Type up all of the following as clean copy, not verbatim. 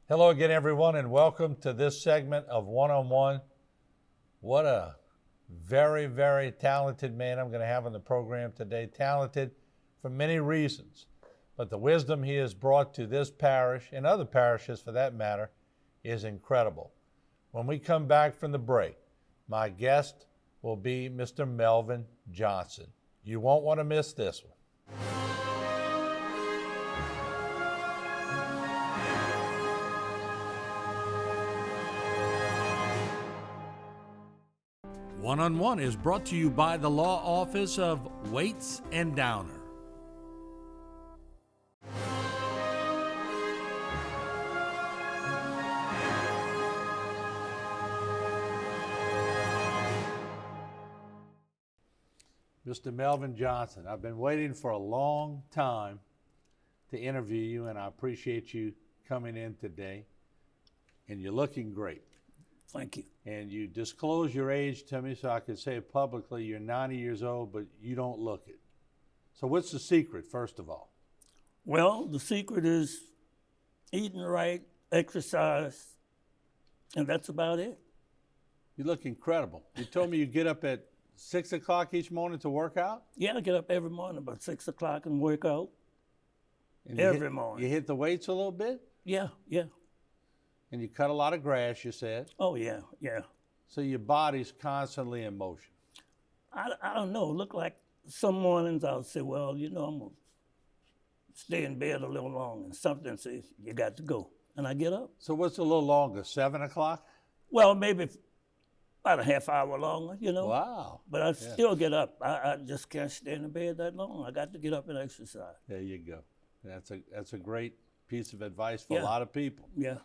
Hello again, everyone, and welcome to this segment of One on One. What a very, very talented man I'm going to have on the program today. Talented for many reasons, but the wisdom he has brought to this parish and other parishes for that matter is incredible. When we come back from the break, my guest will be Mr. Melvin Johnson. You won't want to miss this one. One on One is brought to you by the Law Office of Waits and Downer. Mr. Melvin Johnson, I've been waiting for a long time to interview you, and I appreciate you coming in today. And you're looking great. Thank you. And you disclose your age to me so I can say it publicly. You're 90 years old, but you don't look it. So what's the secret, first of all? Well, the secret is eating right, exercise, and that's about it. You look incredible. You told me you get up at 6 o'clock each morning to work out? Yeah, I get up every morning about 6 o'clock and work out And every morning. You hit the weights a little bit? Yeah. And you cut a lot of grass, you said. Oh, yeah. So your body's constantly in motion. I don't know. Look like some mornings I'll say, well, I'm going to stay in bed a little longer. And something says, you got to go. And I get up. So what's a little longer, 7 o'clock? Well, maybe about a half hour longer, Wow. But I still get up. I just can't stay in the bed that long. I got to get up and exercise. There you go. That's a great piece of advice for a lot of people. Yeah.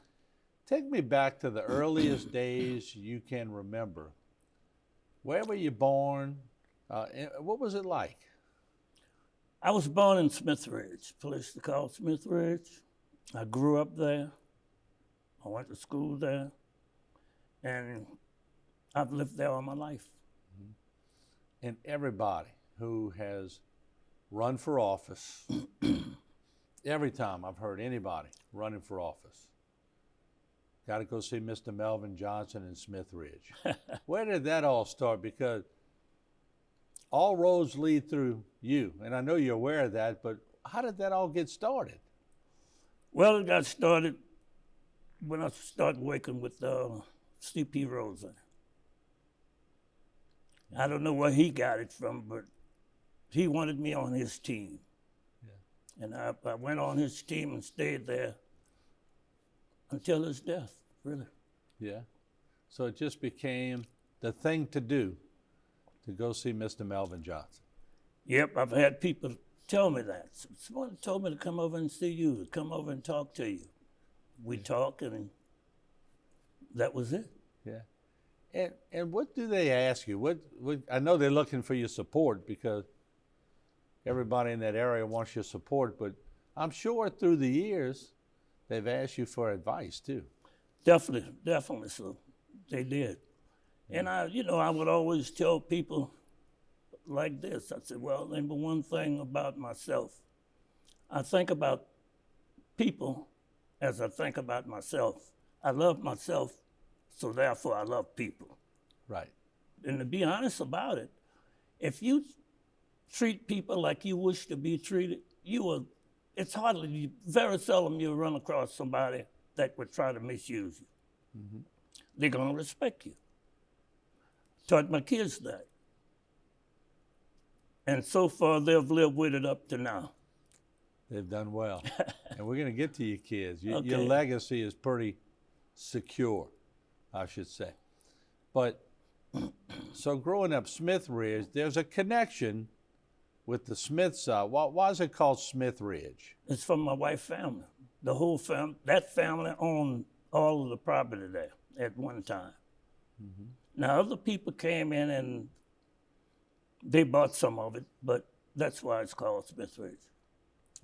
Take me back to the earliest days you can remember. Where were you born? What was it like? I was born in Smith Ridge, place called Smith Ridge. I grew up there. I went to school there. And I've lived there all my life. And everybody who has run for office, every time I've heard anybody running for office, got to go see Mr. Melvin Johnson in Smith Ridge. Where did that all start? Because all roads lead through you, and I know you're aware of that, but how did that all get started? Well, it got started when I started working with C.P. Rosa. I don't know where he got it from, but he wanted me on his team. Yeah. And I went on his team and stayed there until his death, really. Yeah. So it just became the thing to do to go see Mr. Melvin Johnson. Yep, I've had people tell me that. Someone told me to come over and see you, to come over and talk to you. We talked, and that was it. Yeah. And what do they ask you? What I know they're looking for your support because everybody in that area wants your support, but I'm sure through the years they've asked you for advice too. Definitely so. They did. And I would always tell people like this. I said, well, number one thing about myself, I think about people as I think about myself. I love myself, so therefore I love people. Right. And to be honest about it, if you treat people like you wish to be treated, it's very seldom you'll run across somebody that would try to misuse you. Mm-hmm. They're going to respect you. Taught my kids that. And so far, they've lived with it up to now. They've done well. And we're going to get to your kids. Your Okay. legacy is pretty secure, I should say. But so growing up Smith Ridge, there's a connection with the Smith side. Why is it called Smith Ridge? It's from my wife's family. The whole family, that family owned all of the property there at one time. Mm-hmm. Now, other people came in and they bought some of it, but that's why it's called Smith Ridge.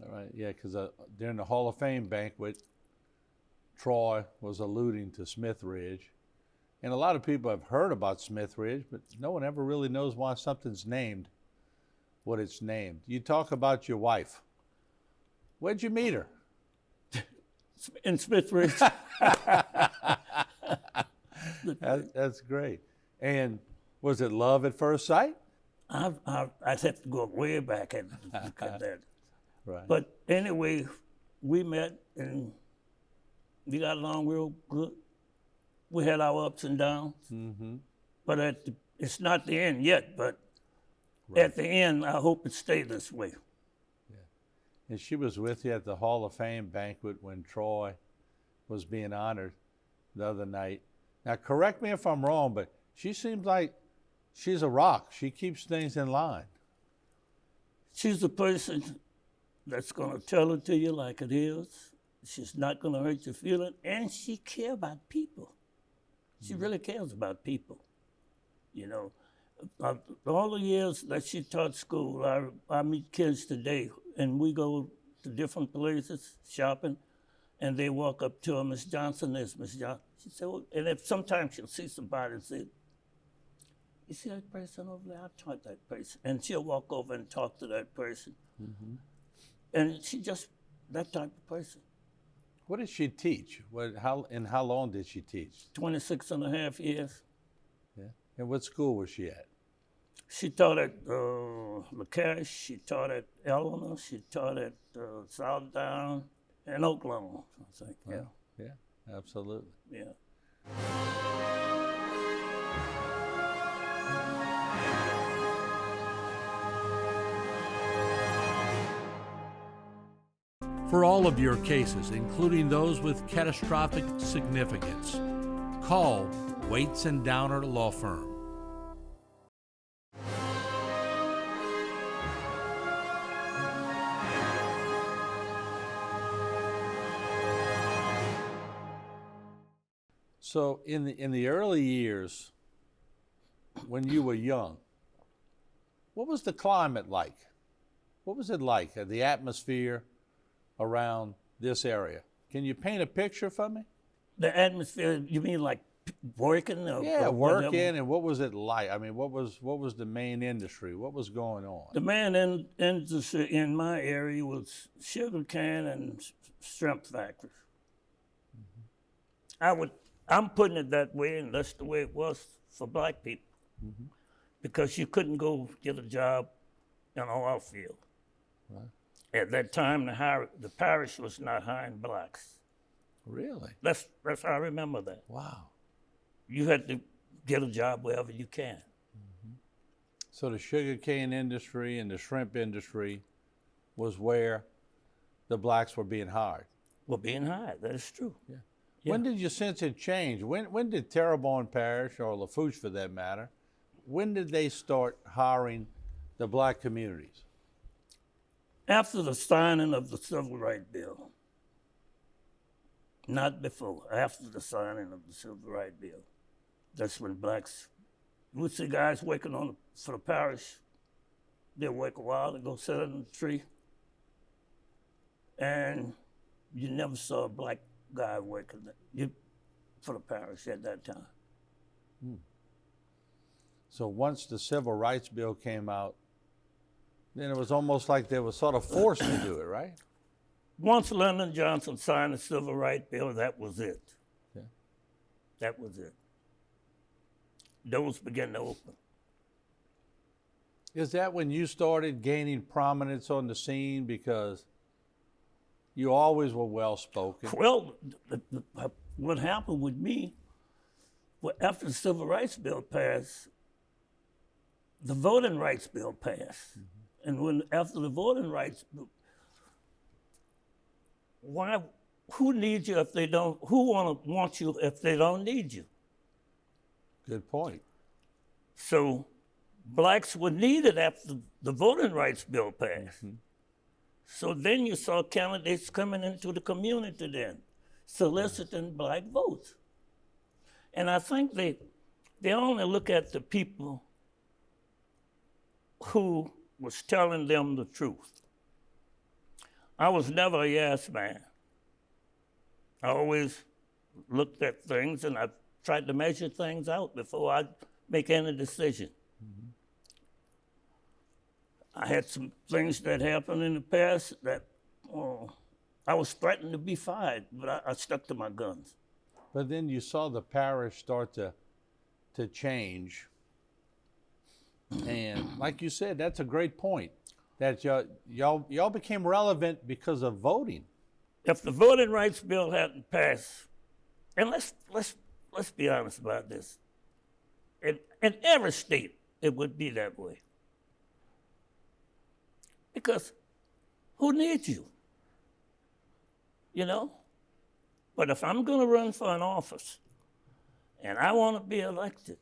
All right, yeah, because during the Hall of Fame banquet, Troy was alluding to Smith Ridge. And a lot of people have heard about Smith Ridge, but no one ever really knows why something's named what it's named. You talk about your wife. Where'd you meet her? In Smith Ridge. That's great. And was it love at first sight? I'd have to go way back and look at that. Right. But anyway, we met and we got along real good. We had our ups and downs. Mm-hmm. But it's not the end yet, but at the end, I hope it stays this way. And she was with you at the Hall of Fame banquet when Troy was being honored the other night. Now, correct me if I'm wrong, but she seems like she's a rock. She keeps things in line. She's the person that's going to tell it to you like it is. She's not going to hurt your feelings, and she cares about people. She really cares about people. You know, all the years that she taught school, I meet kids today, and we go to different places shopping, and they walk up to her, Miss Johnson, there's Miss Johnson. She said, well, and if sometimes she'll see somebody and say, you see that person over there? I taught that person. And she'll walk over and talk to that person. Mm-hmm. And she just, that type of person. What did she teach? How long did she teach? 26 and a half years. Yeah. And what school was she at? She taught at LaCash, she taught at Eleanor, she taught at Southdown, and Oklahoma, I think. Yeah. Yeah, absolutely. Yeah. For all of your cases, including those with catastrophic significance, call Waits and Downer Law Firm. So in the early years, when you were young, what was the climate like? What was it like, the atmosphere around this area? Can you paint a picture for me? The atmosphere, you mean like working? Yeah, or working, whatever? and what was it like? I mean, what was the main industry? What was going on? The main industry in my area was sugar cane and shrimp factories. Mm-hmm. I'm putting it that way, and that's the way it was for black people. Mm-hmm. Because you couldn't go get a job in an oil field. Right. At that time, the parish was not hiring blacks. Really? That's how I remember that. Wow. You had to get a job wherever you can. Mm-hmm. So the sugarcane industry and the shrimp industry was where the blacks were being hired. Were being hired. That is true. Yeah. Yeah. When did you sense it change? When did Terrebonne Parish, or Lafourche for that matter, when did they start hiring the black communities? After the signing of the Civil Rights Bill. Not before, after the signing of the Civil Rights Bill. That's when blacks, you would see guys working for the parish. They'd work a while, they'd go sit under the tree. And you never saw a black guy working for the parish at that time. Hmm. So once the Civil Rights Bill came out, then it was almost like they were sort of forced to do it, right? Once Melvin Johnson signed the Civil Rights Bill, that was it. Yeah. That was it. Doors began to open. Is that when you started gaining prominence on the scene, because you always were well-spoken? Well, what happened with me, after the Civil Rights Bill passed, the Voting Rights Bill passed. Mm-hmm. And after the Voting Rights Bill, who needs you if they don't, who want you if they don't need you? Good point. So blacks were needed after the Voting Rights Bill passed. Mm-hmm. So then you saw candidates coming into the community then, soliciting black votes. And I think they only look at the people who was telling them the truth. I was never a yes man. I always looked at things and I tried to measure things out before I make any decision. Mm-hmm. I had some things that happened in the past that I was threatened to be fired, but I stuck to my guns. But then you saw the parish start to change. And like you said, that's a great point. That y'all became relevant because of voting. If the voting rights bill hadn't passed, and let's be honest about this, in every state it would be that way. Because who needs you? You know? But if I'm going to run for an office and I want to be elected,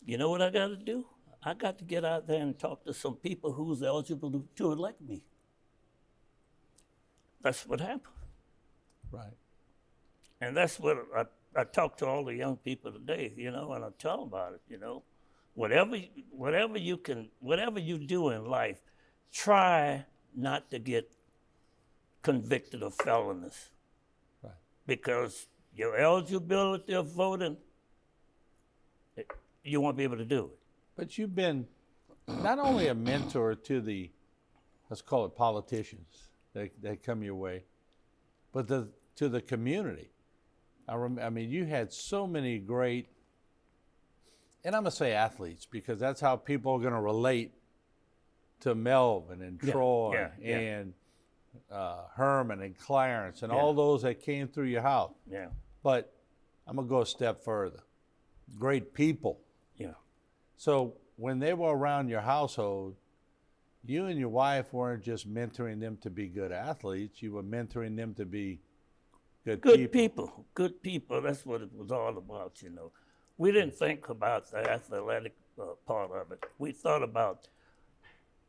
you know what I got to do? I got to get out there and talk to some people who's eligible to elect me. That's what happened. Right. And that's what I talk to all the young people today, you know, and I tell them about it, you know. Whatever you do in life, try not to get convicted of felonies. Right. Because your eligibility of voting, you won't be able to do it. But you've been not only a mentor to the, let's call it politicians that come your way, but to the community. I mean, you had so many great, and I'm going to say athletes, because that's how people are going to relate to Melvin and Troy and Herman and Clarence and all those that came through your house. Yeah. But I'm going to go a step further. Great people. Yeah. So when they were around your household, you and your wife weren't just mentoring them to be good athletes, you were mentoring them to be good people. Good people. That's what it was all about, you know. We didn't think about the athletic part of it. We thought about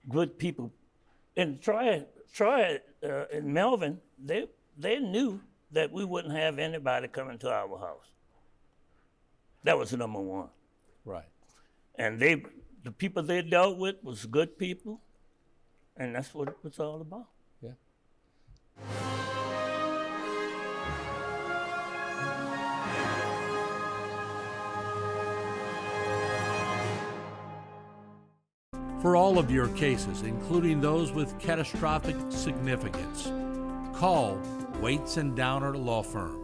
good people. And Troy and Melvin, they knew that we wouldn't have anybody coming to our house. That was number one. Right. And the people they dealt with was good people, and that's what it was all about. Yeah. For all of your cases, including those with catastrophic significance, call Waits and Downer Law Firm.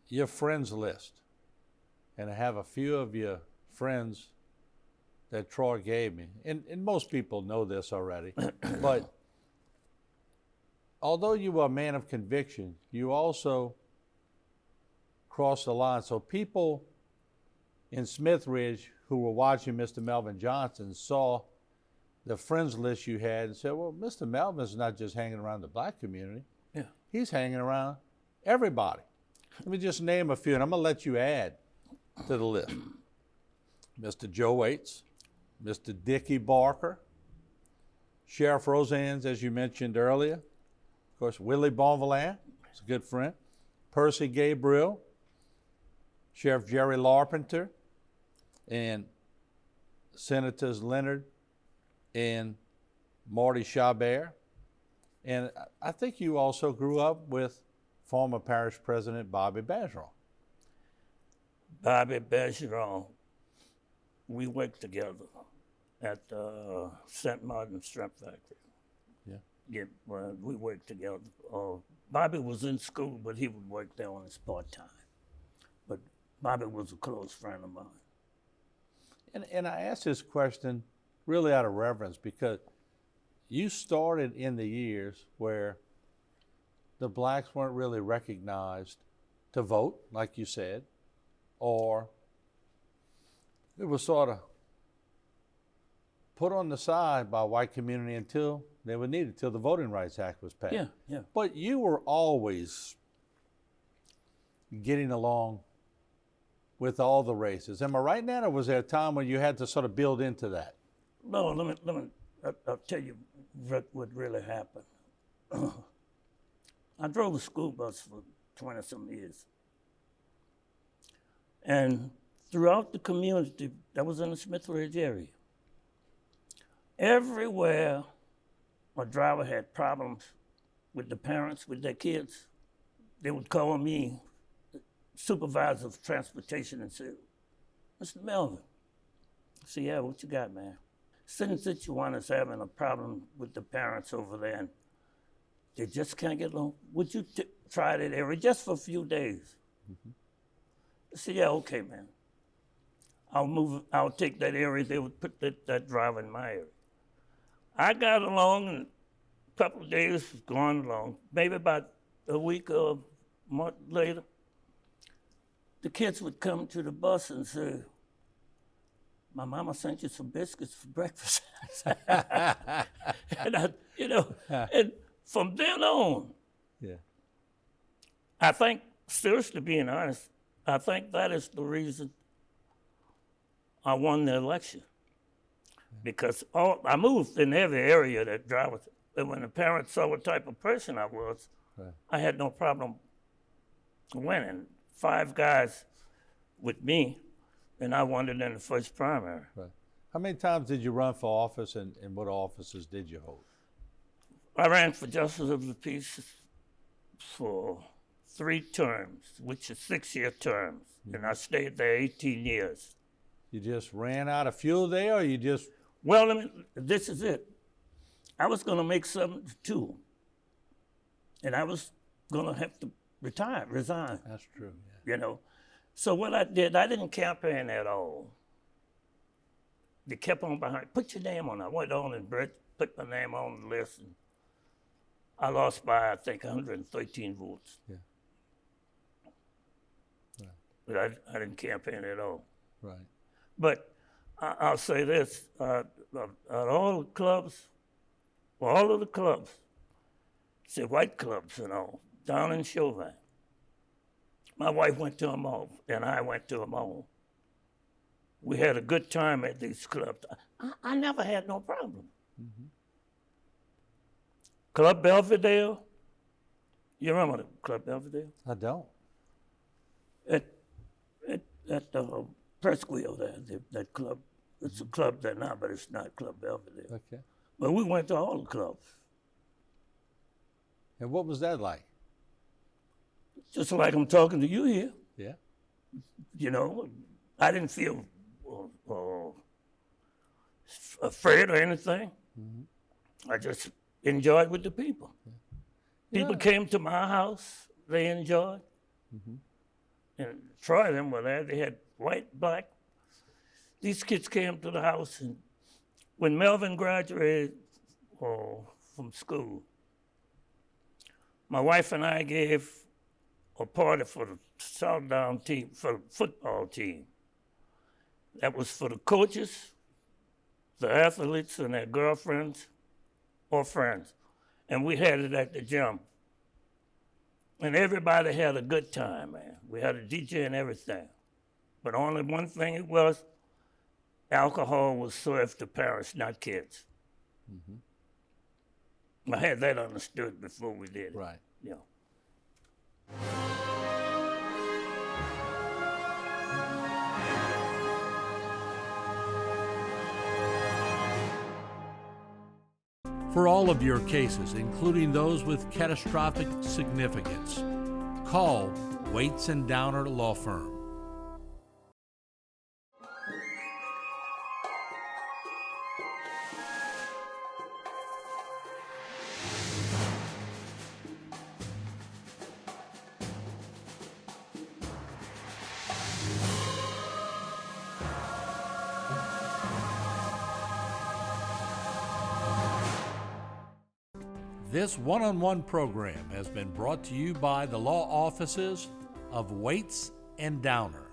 Your friends list, and I have a few of your friends that Troy gave me, and most people know this already, but although you were a man of conviction, you also crossed the line. So people in Smith Ridge who were watching Mr. Melvin Johnson saw the friends list you had and said, well, Mr. Melvin's not just hanging around the black community. Yeah. He's hanging around everybody. Let me just name a few, and I'm going to let you add to the list. Mr. Joe Waits, Mr. Dickie Barker, Sheriff Roseannes, as you mentioned earlier, of course, Willie Bonvillain, he's a good friend, Percy Gabriel, Sheriff Jerry Larpenter, and Senators Leonard and Marty Chabert. And I think you also grew up with former parish president Bobby Bergeron. Bobby Bergeron, we worked together at St. Martin's Shrimp Factory. Yeah, well, we worked together. Bobby was in school, but he would work there on his part-time. But Bobby was a close friend of mine. And I ask this question really out of reverence because you started in the years where the blacks weren't really recognized to vote, like you said, or it was sort of put on the side by white community until they were needed, until the Voting Rights Act was passed. Yeah. But you were always getting along with all the races. Am I right now, or was there a time when you had to sort of build into that? No, I'll tell you what really happened. I drove a school bus for 20-some years. And throughout the community that was in the Smith Ridge area, everywhere a driver had problems with the parents, with their kids, they would call me supervisor of transportation and said, Mr. Melvin. I said, yeah, what you got, man? Since Tijuana's having a problem with the parents over there and they just can't get along, would you try that area just for a few days? Mm-hmm. I said, yeah, okay, man. I'll take that area. They would put that driver in my area. I got along, and a couple of days was going along. Maybe about a week or a month later, the kids would come to the bus and say, my mama sent you some biscuits for breakfast. And and from then on, Yeah. I think, seriously being honest, I think that is the reason I won the election. Because I moved in every area that drivers, and when the parents saw what type of person I was, Right. I had no problem winning. 5 guys with me, and I won it in the first primary. Right. How many times did you run for office, and what offices did you hold? I ran for Justice of the Peace for 3 terms, which is 6-year terms, and I stayed there 18 years. You just ran out of fuel there, or you just... Well, this is it. I was going to make 72, and I was going to have to resign. That's true, yeah. So what I did, I didn't campaign at all. They kept on behind, put your name on. I went on and put my name on the list, and I lost by, I think, 113 votes. Yeah. Right. But I didn't campaign at all. Right. But I'll say this, at all the clubs, all of the clubs, say white clubs and all, down in Chauvin, my wife went to them all, and I went to them all. We had a good time at these clubs. I never had no problem. Mm-hmm. Club Belvedere, you remember the Club Belvedere? I don't. At the Press Wheel there, that club. It's a club there now, but it's not Club Belvedere. Okay. But we went to all the clubs. And what was that like? Just like I'm talking to you here. Yeah. I didn't feel afraid or anything. Mm-hmm. I just enjoyed with the people. Yeah. People came to my house, they enjoyed. Mm-hmm. And Troy and them were there. They had white, black. These kids came to the house, and when Melvin graduated from school, my wife and I gave a party for the Southdown team, for the football team. That was for the coaches, the athletes, and their girlfriends or friends. And we had it at the gym. And everybody had a good time, man. We had a DJ and everything. But only one thing it was, alcohol was served to parents, not kids. Mm-hmm. I had that understood before we did it. Right. Yeah. For all of your cases, including those with catastrophic significance, call Waits and Downer Law Firm. This one-on-one program has been brought to you by the law offices of Waits and Downer.